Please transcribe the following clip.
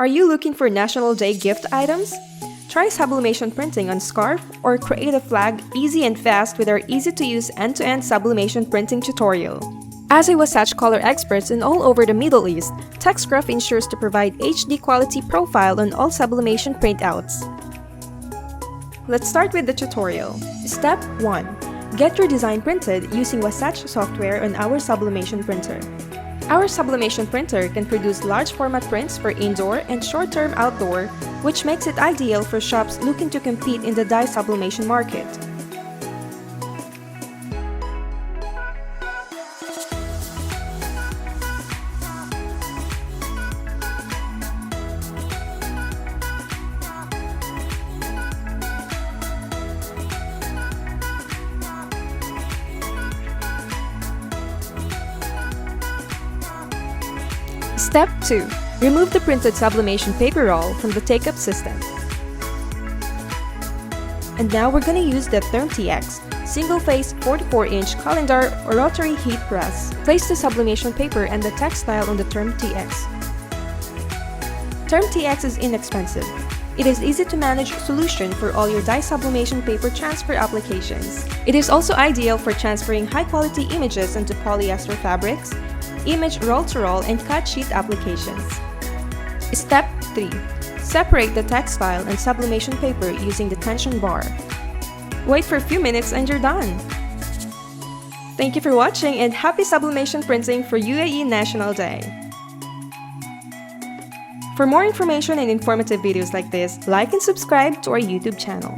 Are you looking for National Day gift items? Try sublimation printing on scarf or create a flag easy and fast with our easy-to-use end-to-end sublimation printing tutorial. As a Wasatch color experts in all over the Middle East, Texgraff ensures to provide HD quality profile on all sublimation printouts. Let's start with the tutorial. Step 1. Get your design printed using Wasatch software on our sublimation printer. Our sublimation printer can produce large format prints for indoor and short-term outdoor, which makes it ideal for shops looking to compete in the dye sublimation market. Step 2. Remove the printed sublimation paper roll from the take-up system. And now we're going to use the ThermTx single-phase 44-inch colander or rotary heat press. Place the sublimation paper and the textile on the ThermTx. ThermTx is inexpensive. It is easy to manage solution for all your dye sublimation paper transfer applications. It is also ideal for transferring high-quality images into polyester fabrics, image roll-to-roll, and cut sheet applications. Step 3. Separate the textile and sublimation paper using the tension bar. Wait for a few minutes and you're done! Thank you for watching and happy sublimation printing for UAE National Day! For more information and informative videos like this, like and subscribe to our YouTube channel.